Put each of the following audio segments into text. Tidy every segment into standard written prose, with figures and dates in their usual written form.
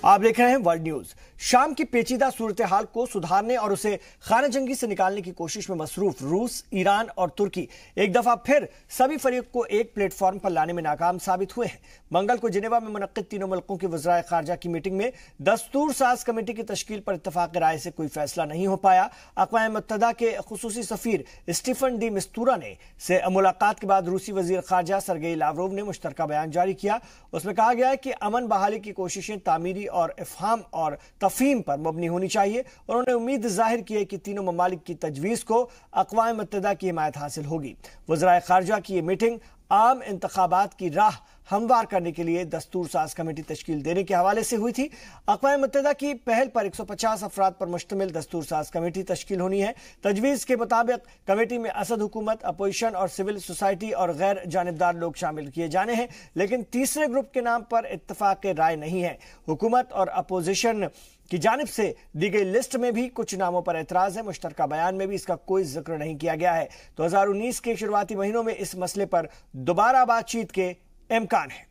आप देख रहे हैं वर्ल्ड न्यूज। शाम की पेचीदा सूरत हाल को सुधारने और उसे खाना जंगी से निकालने की कोशिश में मसरूफ रूस, ईरान और तुर्की एक दफा फिर सभी फरीक को एक प्लेटफॉर्म पर लाने में नाकाम साबित हुए हैं। मंगल को जिनेवा में मुनक्किद तीनों मुल्कों की वज़राए खारजा की मीटिंग में दस्तूर साज कमेटी की तश्कील पर इत्तफाक राय से कोई फैसला नहीं हो पाया। अक़वाम मुत्तहिदा के खुसूसी सफीर स्टीफन डी मिस्तूरा ने से मुलाकात के बाद रूसी वजीर खारजा सरगेई लावरोव ने मुश्तरका बयान जारी किया। उसमें कहा गया है कि अमन बहाली की कोशिशें तामीरी और इफ़हाम और तफहीम पर मबनी होनी चाहिए। उन्होंने उम्मीद जाहिर की है कि तीनों ममालिक की तजवीज़ को अक़वाम मुत्तहिदा की हिमायत हासिल होगी। वज़राए खारजा की ये मीटिंग आम इंतखाबात की राह हमवार करने के लिए दस्तूर साज कमेटी तश्कील देने के हवाले से हुई थी। अक़वाम मुत्तहिदा की पहल पर 150 अफराद पर मुश्तमिल दस्तूर साज कमेटी तश्कील होनी है। तजवीज़ के मुताबिक कमेटी में असद हुकूमत, अपोजिशन और सिविल सोसाइटी और गैर जानिबदार लोग शामिल किए जाने हैं, लेकिन तीसरे ग्रुप के नाम पर इत्तफाक राय नहीं है। हुकूमत और अपोजिशन की जानिब से दी गई लिस्ट में भी कुछ नामों पर एतराज है। मुश्तरका बयान में भी इसका कोई जिक्र नहीं किया गया है। 2019 के शुरुआती महीनों में इस मसले पर दोबारा बातचीत के इम्कान है।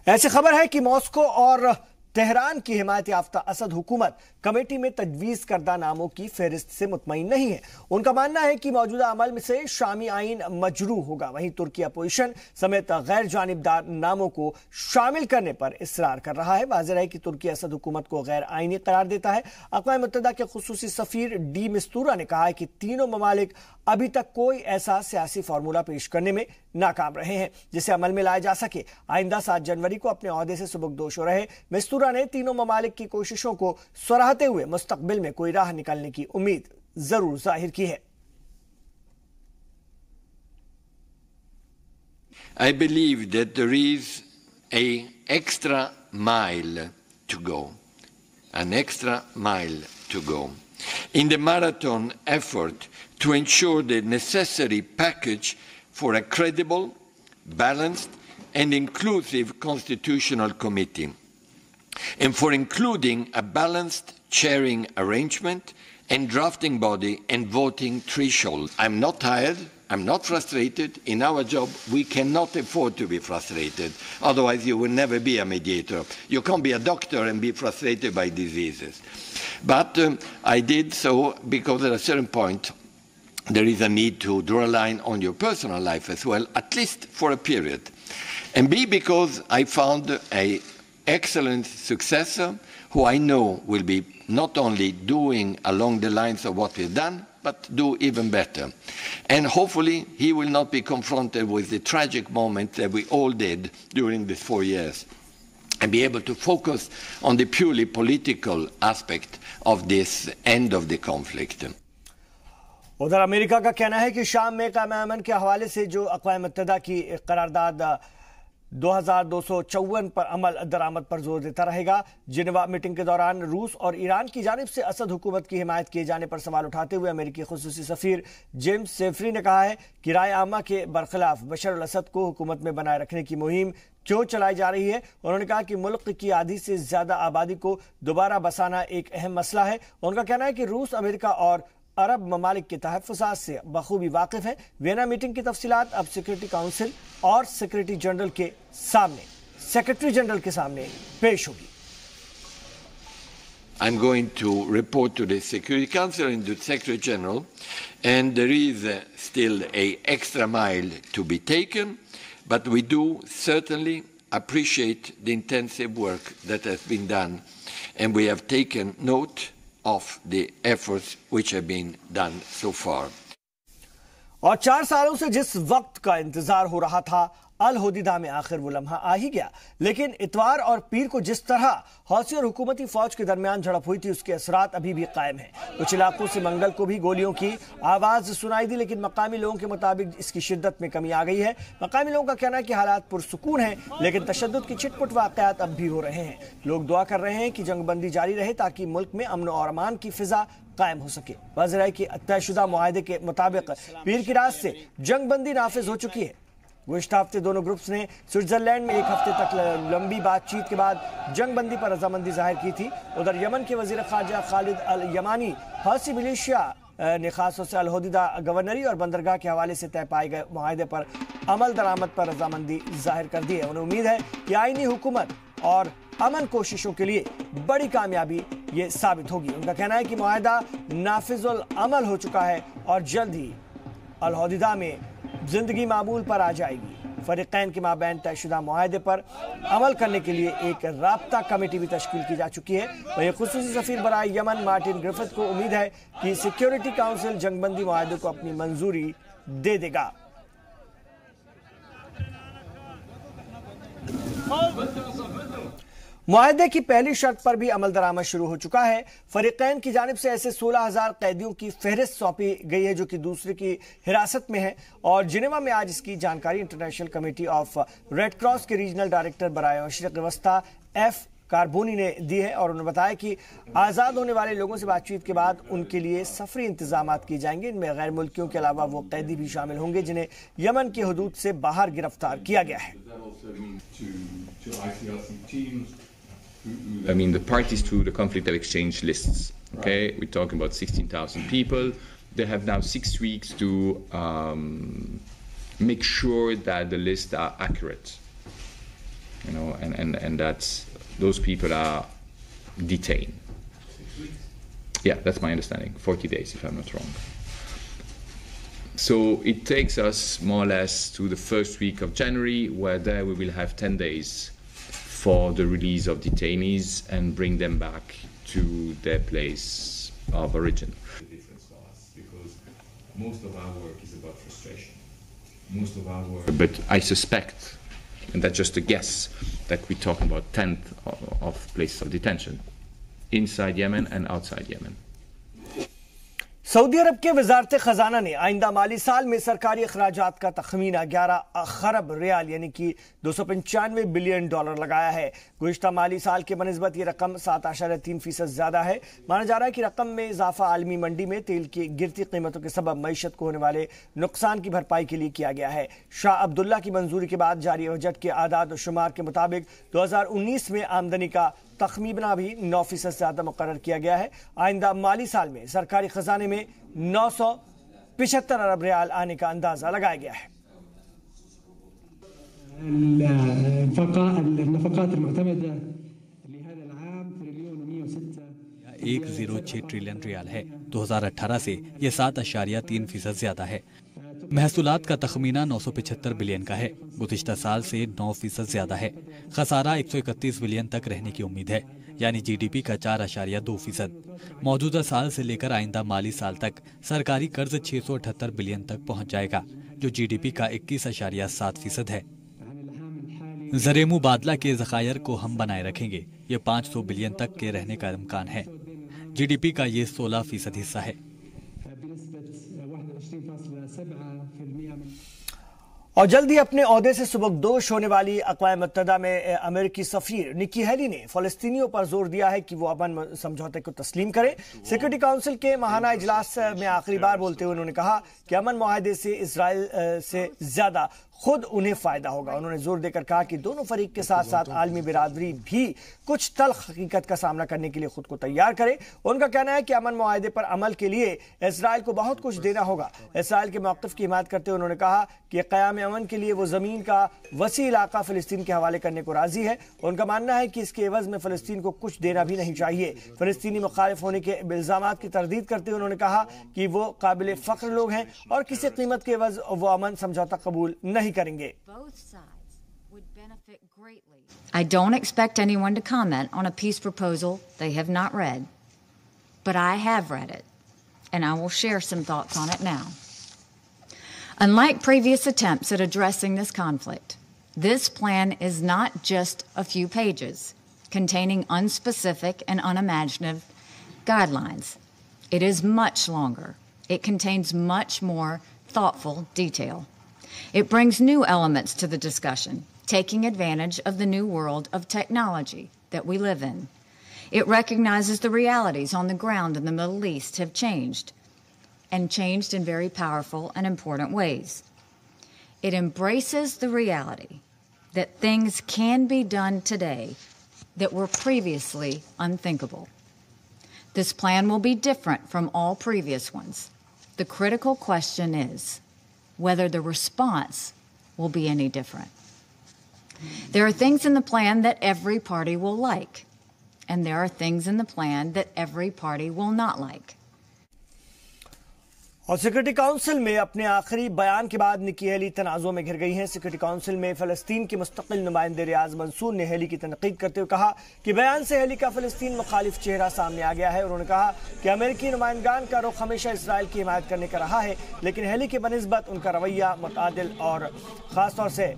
ऐसी खबर है कि मॉस्को और तेहरान की हिमायत याफ्ता असद हुकूमत कमेटी में तजवीज़ करदा नामों की फहरिस्त से मुतमईन नहीं है। उनका मानना है कि मौजूदा अमल में से शामी आइन मजरू होगा। वहीं तुर्की अपोजिशन समेत गैर जानिबदार नामों को शामिल करने पर इसरार कर रहा है। वाज़ेह है कि तुर्की असद हुकूमत को गैर आइनी करार देता है। अक़वाम मुत्तहिदा के खुसूसी सफीर डी मिस्तूरा ने कहा है कि तीनों ममालिक अभी तक कोई ऐसा सियासी फार्मूला पेश करने में नाकाम रहे हैं जिसे अमल में लाया जा सके। आइंदा 7 जनवरी को अपने ओहदे से सुबकदोश हो रहे मिस्तूरा ने तीनों ममालिक की कोशिशों को सराहते हुए मुस्तकबिल में कोई राह निकालने की उम्मीद जरूर जाहिर की है। I believe that there is an extra mile to go, an extra mile to go in the marathon effort to ensure the necessary package for a credible, balanced and inclusive constitutional committee, and for including a balanced chairing arrangement and drafting body and voting threshold. I'm not tired, I'm not frustrated. In our job, we cannot afford to be frustrated. Otherwise, you will never be a mediator. You can't be a doctor and be frustrated by diseases. But I did so because at a certain point, there is a need to draw a line on your personal life as well, at least for a period. And B, because I found an excellent successor who I know will be not only doing along the lines of what we've done, but do even better. And hopefully he will not be confronted with the tragic moment that we all did during these 4 years, and be able to focus on the purely political aspect of this end of the conflict. उधर America का कहना है कि शाम में क़याम अमन के हवाले से जो अक़वाम मुत्तहिदा की करारदाद 2254 पर अमल दरामद पर जोर देता रहेगा। जिनेवा मीटिंग के दौरान रूस और ईरान की जानिब से असद हुकूमत की हिमायत किए जाने पर सवाल उठाते हुए अमेरिकी खुसूसी सफीर जेम्स सेफरी ने कहा है कि राय आमा के बरखिलाफ बशर अल असद को हुकूमत में बनाए रखने की मुहिम क्यों चलाई जा रही है। उन्होंने कहा कि मुल्क की आधी से ज्यादा आबादी को दोबारा बसाना एक अहम मसला है। उनका कहना है कि रूस, अमेरिका और अरब ममालिक के तहफ़्फ़ुज़ात से बखूबी वाकिफ है। वियना मीटिंग की तफसीलात अब सिक्योरिटी काउंसिल और सेक्रेटरी जनरल के सामने पेश होगी। I'm going to report to the Security Council and the Secretary General, and there is still an extra mile to be taken, but we do certainly appreciate the intensive work that has been done, and we have taken note of the efforts which have been done so far. और 4 सालों से जिस वक्त का इंतजार हो रहा था, अल होदीदा में आखिर वो लम्हा आ ही गया। लेकिन इतवार और पीर को जिस तरह हौसी और हुकूमती फौज के दरमियान झड़प हुई थी, उसके असरात अभी भी कायम हैं। कुछ इलाकों से मंगल को भी गोलियों की आवाज सुनाई दी, लेकिन मकामी लोगों के मुताबिक इसकी शिद्दत में कमी आ गई है। मकामी लोगों का कहना है कि हालात पुरसुकून हैं, लेकिन तशद्दुद की छिटपुट वाक़यात अब भी हो रहे हैं। लोग दुआ कर रहे हैं कि जंगबंदी जारी रहे ताकि मुल्क में अमन और अमान की फिजा कायम हो सके। वाज़ेह है कि तयशुदा मुआहदे के मुताबिक पीर की रात से जंगबंदी नाफिज हो चुकी है। गुज़िश्ता हफ्ते दोनों ग्रुप्स ने स्विट्जरलैंड में 1 हफ्ते तक लंबी बातचीत के बाद जंगबंदी पर रजामंदी जाहिर की थी। उधर यमन के वज़ीर ख़ारजा खालिद अल यमानी हौसी मिलिशिया ने खासतौर से अलहदीदा गवर्नरी और बंदरगाह के हवाले से तय पाए गए मुआहदे पर अमल दरामद पर रजामंदी जाहिर कर दी है। उन्हें उम्मीद है कि आईनी हुकूमत और अमन कोशिशों के लिए बड़ी कामयाबी ये साबित होगी। उनका कहना है कि मुआहदा नाफिजुल अमल हो चुका है और जल्द ही अलहदीदा में जिंदगी मामूल पर आ जाएगी। फरीकैन के माबैन तयशुदा मुआहदे पर अमल करने के लिए एक राब्ता कमेटी भी तश्कील की जा चुकी है। वहीं खुसूसी सफीर बराए यमन मार्टिन ग्रिफिथ को उम्मीद है कि सिक्योरिटी काउंसिल जंगबंदी मुआहदे को अपनी मंजूरी दे देगा। मुआहदे की पहली शर्त पर भी अमल दरामद शुरू हो चुका है। फरीकैन की जानिब से ऐसे 16,000 कैदियों की फहरिस्त सौंपी गई है जो कि दूसरे की हिरासत में है और जिनेवा में आज इसकी जानकारी international committee of red cross के रीजनल डायरेक्टर बराए मशरिक वस्ता एफ कार्बोनी ने दी है और उन्होंने बताया कि आज़ाद होने वाले लोगों से बातचीत के बाद उनके लिए सफरी इंतजाम किए जाएंगे। इनमें गैर मुल्कियों के अलावा वो कैदी भी शामिल होंगे जिन्हें यमन की हदूद से बाहर गिरफ्तार किया गया है। I mean, the parties to the conflict have exchanged lists. Okay, we're talking about 16,000 people. They have now 6 weeks to make sure that the lists are accurate. You know, and that those people are detained. 6 weeks? Yeah, that's my understanding. 40 days, if I'm not wrong. So it takes us more or less to the first week of January, where there we will have 10 days for the release of detainees and bring them back to their place of origin. The difference for us, because most of our work is about frustration. Most of our work. But I suspect, and that's just a guess, that we're talking about 10th of places of detention inside Yemen and outside Yemen. सऊदी अरब के वजारत खजाना ने आइंदा माली साल में सरकारी अखराजात का तखमीना 11 खरब रियाल यानी कि $295 बिलियन लगाया है। गुज़िश्ता माली साल के बनिस्बत ये रकम 7.3% ज्यादा है। माना जा रहा है कि रकम में इजाफा आलमी मंडी में तेल की गिरती कीमतों के सबब मईशत को होने वाले नुकसान की भरपाई के लिए किया गया है। शाह अब्दुल्ला की मंजूरी के बाद जारी बजट के आदाद और शुमार के मुताबिक 2019 में आमदनी का तखमीना भी 9% ज्यादा मुकर्रर किया गया है। आइंदा माली साल में सरकारी खजाने में 975 अरब रियाल आने का अंदाजा लगाया गया है। النفقات المعتمدة لهذا العام $1.106 106 ट्रिलियन रियाल है। 2018 से ये 7.3% ज्यादा है। महसूलात का तखमीना 975 बिलियन का है, गुज़िश्ता साल से 9% ज्यादा है। खसारा 131 बिलियन तक रहने की उम्मीद है, यानी जीडीपी का 4.2%। मौजूदा साल से लेकर आइंदा माली साल तक सरकारी कर्ज 678 बिलियन तक पहुंच जाएगा, जो जीडीपी का 21.7% है। ज़र मुबादला के ज़खायर को हम बनाए रखेंगे, ये 500 बिलियन तक के रहने का इम्कान है। जीडीपी का ये 16% हिस्सा है। और जल्द ही अपने ओहदे से सुबकदोश होने वाली अक़वाम मुत्तहिदा में अमेरिकी सफ़ीर निकी हेली ने फ़लस्तीनियों पर जोर दिया है कि वो अमन समझौते को तस्लीम करें। सिक्योरिटी काउंसिल के माहाना इजलास में आखिरी बार बोलते हुए उन्होंने कहा कि अमन मुआहदे से इजराइल से ज्यादा खुद उन्हें फायदा होगा। उन्होंने जोर देकर कहा कि दोनों फरीक के साथ साथ आलमी बिरादरी भी कुछ तल्ख हकीकत का सामना करने के लिए खुद को तैयार करे। उनका कहना है कि अमन मुआहदे पर अमल के लिए इजराइल को बहुत कुछ देना होगा। इजराइल के मौक़िफ़ की हिमायत करते हुए उन्होंने कहा कि क़याम अमन के लिए वो ज़मीन का वसी इलाका फ़लस्तीन के हवाले करने को राज़ी है। उनका मानना है कि इसके एवज़ में फ़लस्तीन को कुछ देना भी नहीं चाहिए। फ़लस्तीनी मुखालिफ होने के इल्ज़ामात की तरदीद करते हुए उन्होंने कहा कि वो काबिल फ़ख्र लोग हैं और किसी कीमत के एवज़ वो अमन समझौता कबूल नहीं करेंगे। I don't expect anyone to comment on a peace proposal they have not read, but I have read it, and I will share some thoughts on it now. Unlike previous attempts at addressing this conflict, this plan is not just a few pages containing unspecific and unimaginative guidelines. It is much longer. It contains much more thoughtful detail. It brings new elements to the discussion, taking advantage of the new world of technology that we live in. It recognizes the realities on the ground in the Middle East have changed, and changed in very powerful and important ways. It embraces the reality that things can be done today that were previously unthinkable. This plan will be different from all previous ones. The critical question is whether the response will be any different. There are things in the plan that every party will like, and there are things in the plan that every party will not like. और security council में अपने आखिरी बयान के बाद निकी heli तनाज़ों में घिर गई हैं। सिक्योरिटी काउंसिल में फ़लस्तीन के मुस्तकिल नुमाइंदे रियाज मंसूर ने हेली की तनकीद करते हुए कहा कि बयान से हेली का फ़लस्तीन मुखालिफ चेहरा सामने आ गया है। उन्होंने कहा कि अमेरिकी नुमाइंदगान का रुख हमेशा इसराइल की हिमायत करने का रहा है, लेकिन हेली के बनिस्बत उनका रवैया मुतआदिल और ख़ासतौर से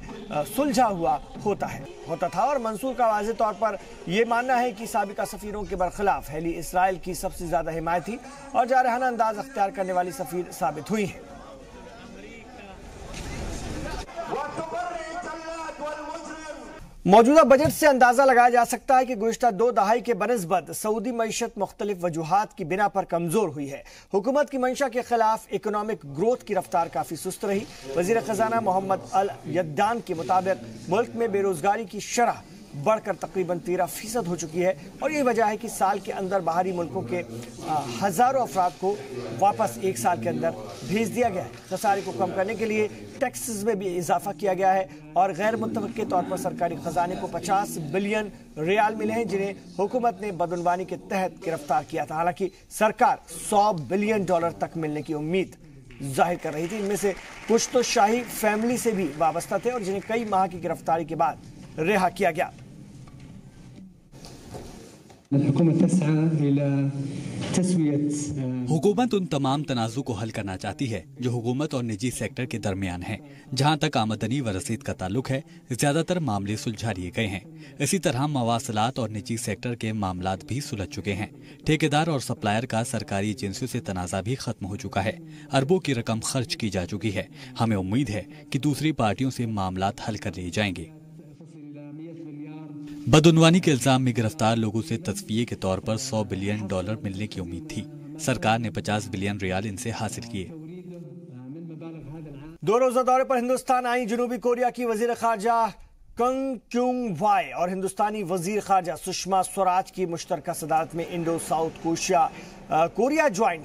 सुलझा हुआ होता था। और मंसूर का वाज़ेह तौर पर यह मानना है कि साबिका सफ़ीरों के बरखिलाफ हेली इसराइल की सबसे ज़्यादा हिमायती और जारहाना अंदाज अख्तियार करने वाली सफ़ीर साबित हुई है। मौजूदा बजट से अंदाजा लगाया जा सकता है कि गुज़िश्ता 2 दहाई के बनिस्बत सऊदी मईशत मुख्तलिफ वजूहात की बिना पर कमजोर हुई है। हुकूमत की मंशा के खिलाफ इकोनॉमिक ग्रोथ की रफ्तार काफी सुस्त रही। वजीर खजाना मोहम्मद अल यद्दान के मुताबिक मुल्क में बेरोजगारी की शरह बढ़कर तकरीबन 13% हो चुकी है और यही वजह है कि साल के अंदर बाहरी मुल्कों के हजारों अफराद को वापस एक साल के अंदर भेज दिया गया है। खसारे को कम करने के लिए टैक्सेस में भी इजाफा किया गया है और गैर मुत्तफ़क़ के तौर पर सरकारी खजाने को 50 बिलियन रियाल मिले हैं, जिन्हें हुकूमत ने बदउनवानी के तहत गिरफ्तार किया था। हालांकि सरकार $100 बिलियन तक मिलने की उम्मीद जाहिर कर रही थी। इनमें से कुछ तो शाही फैमिली से भी वाबस्ता थे और जिन्हें कई माह की गिरफ्तारी के बाद रिहा किया गया। हुकूमत उन तमाम तनाज़ुं को हल करना चाहती है जो हुकूमत और निजी सेक्टर के दरमियान हैं। जहां तक आमदनी व रसीद का ताल्लुक है, ज्यादातर मामले सुलझा लिए गए हैं। इसी तरह मवासलात और निजी सेक्टर के मामलात भी सुलझ चुके हैं। ठेकेदार और सप्लायर का सरकारी एजेंसियों से तनाज़ा भी खत्म हो चुका है। अरबों की रकम खर्च की जा चुकी है। हमें उम्मीद है कि दूसरी पार्टियों से मामलात हल कर लिए जाएंगे। बदउनवानी के इल्जाम में गिरफ्तार लोगों से तस्फिये के तौर पर $100 बिलियन मिलने की उम्मीद थी। सरकार ने 50 बिलियन रियाल इनसे हासिल किए। 2 रोजा दौरे पर हिंदुस्तान आई जनूबी कोरिया की वजीर खारजा कंग क्यूंग वाई और हिंदुस्तानी वजीर खारजा सुषमा स्वराज की मुश्तरका सदारत में Indo south Korea joint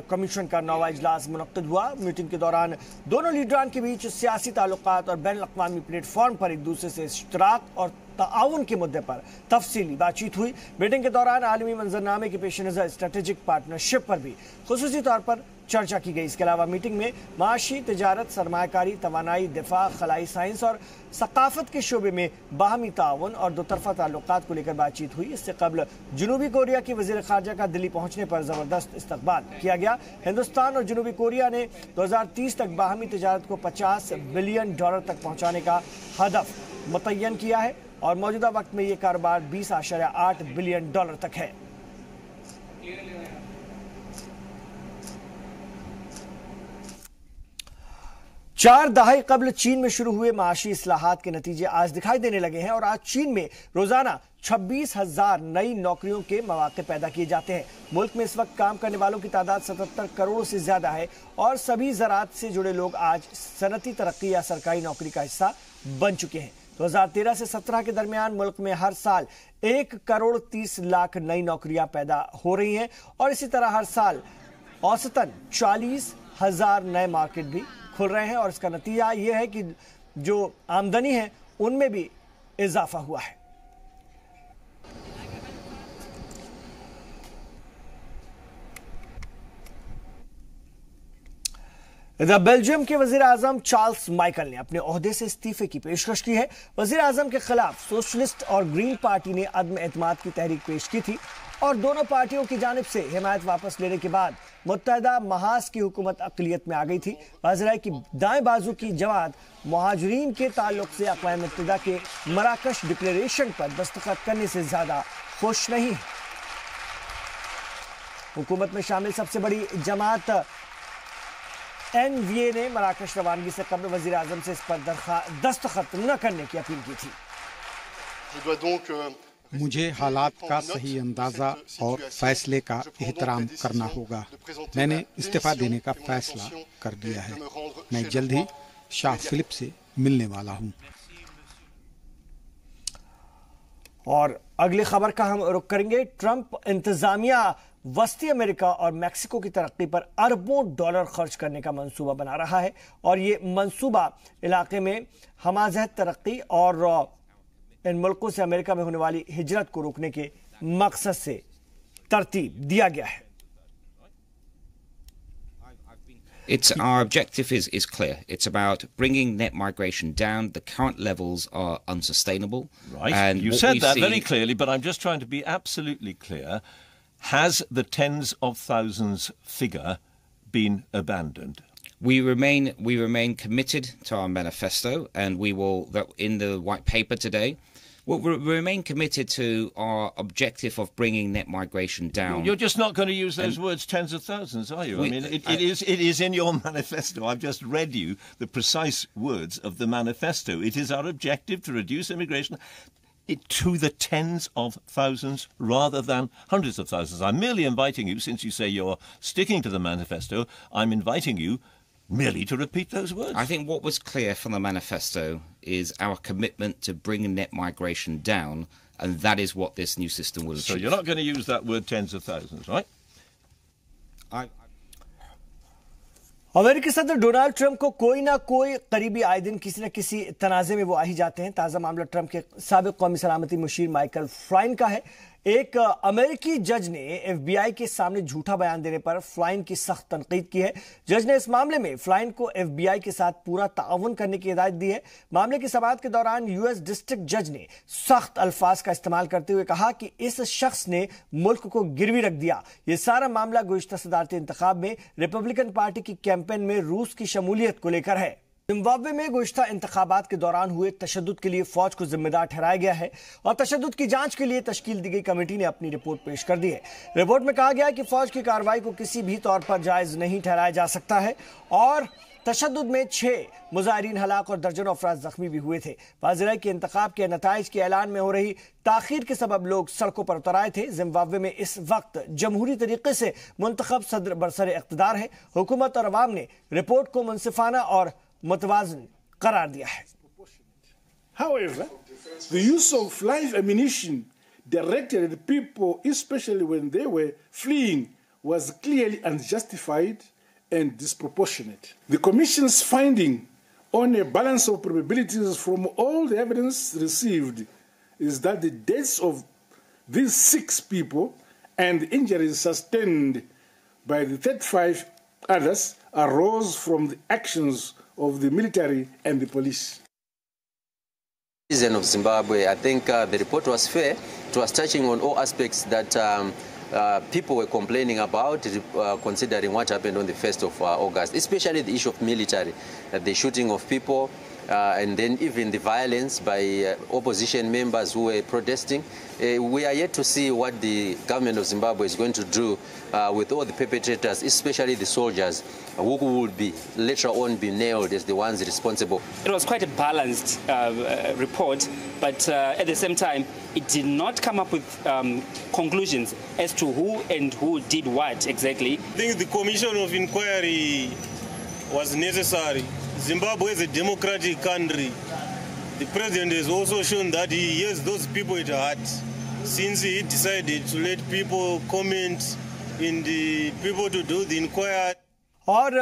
commission का 9वां इजलास मुनक्किद हुआ। मीटिंग के दौरान दोनों लीडरान के बीच सियासी ताल्लुकात और बैन अक़वामी प्लेटफॉर्म पर एक दूसरे से इश्तराक और ताउन के मुद्दे पर तफसीली बातचीत हुई। मीटिंग के दौरान आलमी मंजरनामे के पेश नज़र स्ट्रेटेजिक पार्टनरशिप पर भी खुसूसी तौर पर चर्चा की गई। इसके अलावा मीटिंग में माशी, तिजारत, सरमायाकारी, तवानाई, दिफा, खलाई साइंस और सकाफत के शोबे में बाहमी ताउन और दोतरफा ताल्लुकात को लेकर बातचीत हुई। इससे कबल जनूबी कोरिया की वजीर खारजा का दिल्ली पहुंचने पर जबरदस्त इस्तकबाल किया गया। हिंदुस्तान और जनूबी कोरिया ने 2030 तक बाहमी तिजारत को $50 बिलियन तक पहुंचाने का हदफ मुतय्यन किया है और मौजूदा वक्त में ये कारोबार $20.8 बिलियन तक है। चार दहाई कबल चीन में शुरू हुए माशी इस्लाहात के नतीजे आज दिखाई देने लगे हैं और आज चीन में रोजाना 26,000 नई नौकरियों के मौके पैदा किए जाते हैं। मुल्क में इस वक्त काम करने वालों की तादाद 77 करोड़ से ज्यादा है और सभी ज़राअत से जुड़े लोग आज सनती तरक्की या सरकारी नौकरी का हिस्सा बन चुके हैं। 2013 से 17 के दरमियान मुल्क में हर साल 1 करोड़ 30 लाख नई नौकरियां पैदा हो रही हैं और इसी तरह हर साल औसतन 40,000 नए मार्केट भी खुल रहे हैं और इसका नतीजा यह है कि जो आमदनी है उनमें भी इजाफा हुआ है। बेल्जियम के वजीर आजम चार्ल्स माइकल ने अपने ओहदे से इस्तीफे की पेशकश की है। वजीर आजम के खिलाफ सोशलिस्ट और ग्रीन पार्टी ने अदम एतमाद की तहरीक पेश की थी और दोनों पार्टियों की जानिब से हिमायत वापस लेने के बाद मुत्तहदा महाज की हुकूमत अक़लियत में आ गई थी। वाज़ेह है कि दाएं बाजू की जमात मुहाजिरीन के ताल्लुक से अक़वाम मुत्तहिदा के मराकश डिक्लेरेशन पर दस्तखत करने से ज्यादा खुश नहीं है। हुकूमत में शामिल सबसे बड़ी जमात NVA ने मराकश रवानगी से कबल वजीर आजम से इस पर दस्तखत न करने की अपील की थी। मुझे हालात का सही अंदाजा और फैसले का एहतराम करना होगा। मैंने इस्तीफा देने का फैसला कर दिया है। मैं जल्द ही शाह फिलिप से मिलने वाला हूं। और अगली खबर का हम रुख करेंगे। ट्रंप इंतजामिया वस्ती अमेरिका और मैक्सिको की तरक्की पर अरबों डॉलर खर्च करने का मंसूबा बना रहा है और ये मंसूबा इलाके में हमाजहत तरक्की और इन मुल्कों से अमेरिका में होने वाली हिजरत को रोकने के मकसद से तरतीब दिया गया है। Our objective is clear. It's about bringing net migration down. The current levels are unsustainable. Right. And you said that very clearly, but I'm just trying to be absolutely clear. Has the tens of thousands figure been abandoned? We remain committed to our manifesto, and we will, in the white paper today, we remain committed to our objective of bringing net migration down. You're just not going to use those words, tens of thousands, are you? It is in your manifesto. I've just read you the precise words of the manifesto. It is our objective to reduce immigration to the tens of thousands rather than hundreds of thousands. I'm merely inviting you, since you say you're sticking to the manifesto, I'm inviting you merely to repeat those words. I think what was clear from the manifesto is our commitment to bringing net migration down, and that is what this new system will achieve. So you're not going to use that word tens of thousands, right? अमेरिकी सदर Donald Trump को कोई ना कोई करीबी आए दिन किसी न किसी तनाजे में वो आ ही जाते हैं। ताजा मामला ट्रंप के साबिक कौमी सलामती मुशीर माइकल फ्लाइन का है। एक अमेरिकी जज ने एफबीआई के सामने झूठा बयान देने पर फ्लाइन की सख्त तनकीद की है। जज ने इस मामले में फ्लाइन को एफबीआई के साथ पूरा ताउन करने की हिदायत दी है। मामले की समाअत के दौरान यूएस डिस्ट्रिक्ट जज ने सख्त अल्फाज का इस्तेमाल करते हुए कहा कि इस शख्स ने मुल्क को गिरवी रख दिया। यह सारा मामला गुज़िश्ता सदारती इंतखाब में रिपब्लिकन पार्टी की कैंपेन में रूस की शमूलियत को लेकर है। जिम्बाब्वे में गुज़िश्ता इंतखाबात के दौरान हुए तशद्दुद के लिए फौज को जिम्मेदार ठहराया गया है और तशद्दुद की जांच के लिए तश्कील दी गई कमेटी ने अपनी रिपोर्ट पेश कर दी है। रिपोर्ट में कहा गया है कि फौज की कार्रवाई को किसी भी तौर पर जायज नहीं ठहराया जा सकता है और तशद्दुद में 6 मुजाहिरीन हलाक और दर्जनों अफराद जख्मी भी हुए थे। वाज़ेह है कि इंतखाब के नताइज के ऐलान में हो रही ताखीर के सबब लोग सड़कों पर उतर आए थे। जिम्बाब्वे में इस वक्त जमहूरी तरीके से मुंतखब सदर बरसर इख्तिदार है। हुकूमत और अवाम ने रिपोर्ट को मुनसिफाना और मुतवाज़िन करार दिया है। However, the use of live ammunition directed at people, especially when they were fleeing, was clearly unjustified and disproportionate. The Commission's finding on a balance of probabilities from all the evidence received is that the deaths of these 6 people and the injuries sustained by the 35 others arose from the actions of the military and the police. Citizen of Zimbabwe, I think the report was fair. It was touching on all aspects that people were complaining about, considering what happened on the 1st of August, especially the issue of military, the shooting of people, and then even the violence by opposition members who were protesting. We are yet to see what the government of Zimbabwe is going to do with all the perpetrators, especially the soldiers, who would be later on be nailed as the ones responsible. It was quite a balanced report, but at the same time, it did not come up with conclusions as to who and who did what exactly. I think the commission of inquiry was necessary. Zimbabwe is a democratic country. The president has also shown that he has those people at heart, since he decided to let people comment in the people to do the inquiry. और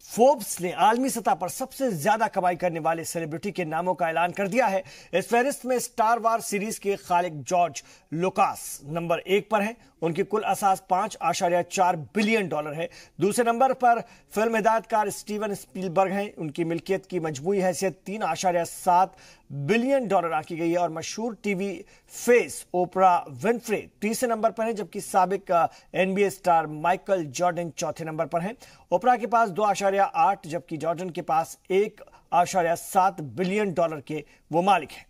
Forbes ने आलमी सतह पर सबसे ज्यादा कमाई करने वाले सेलिब्रिटी के नामों का ऐलान कर दिया है। इस फहरिस्त में स्टार वार सीरीज के खालिक जॉर्ज लुकास नंबर 1 पर हैं। उनकी कुल असास $5.4 बिलियन है। दूसरे नंबर पर फिल्म हिदायतकार स्टीवन स्पीलबर्ग हैं। उनकी मिल्कियत की मजमूई हैसियत $3.7 बिलियन आंकी गई है और मशहूर टीवी फेस ओपरा विनफ्रे तीसरे नंबर पर हैं, जबकि साबिक NBA स्टार माइकल जॉर्डन चौथे नंबर पर हैं। ओपरा के पास $2.8 जबकि जॉर्डन के पास $1.7 बिलियन के वो मालिक हैं।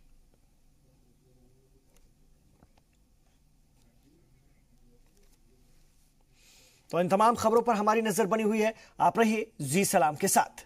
तो इन तमाम खबरों पर हमारी नजर बनी हुई है। आप रहिए जी सलाम के साथ।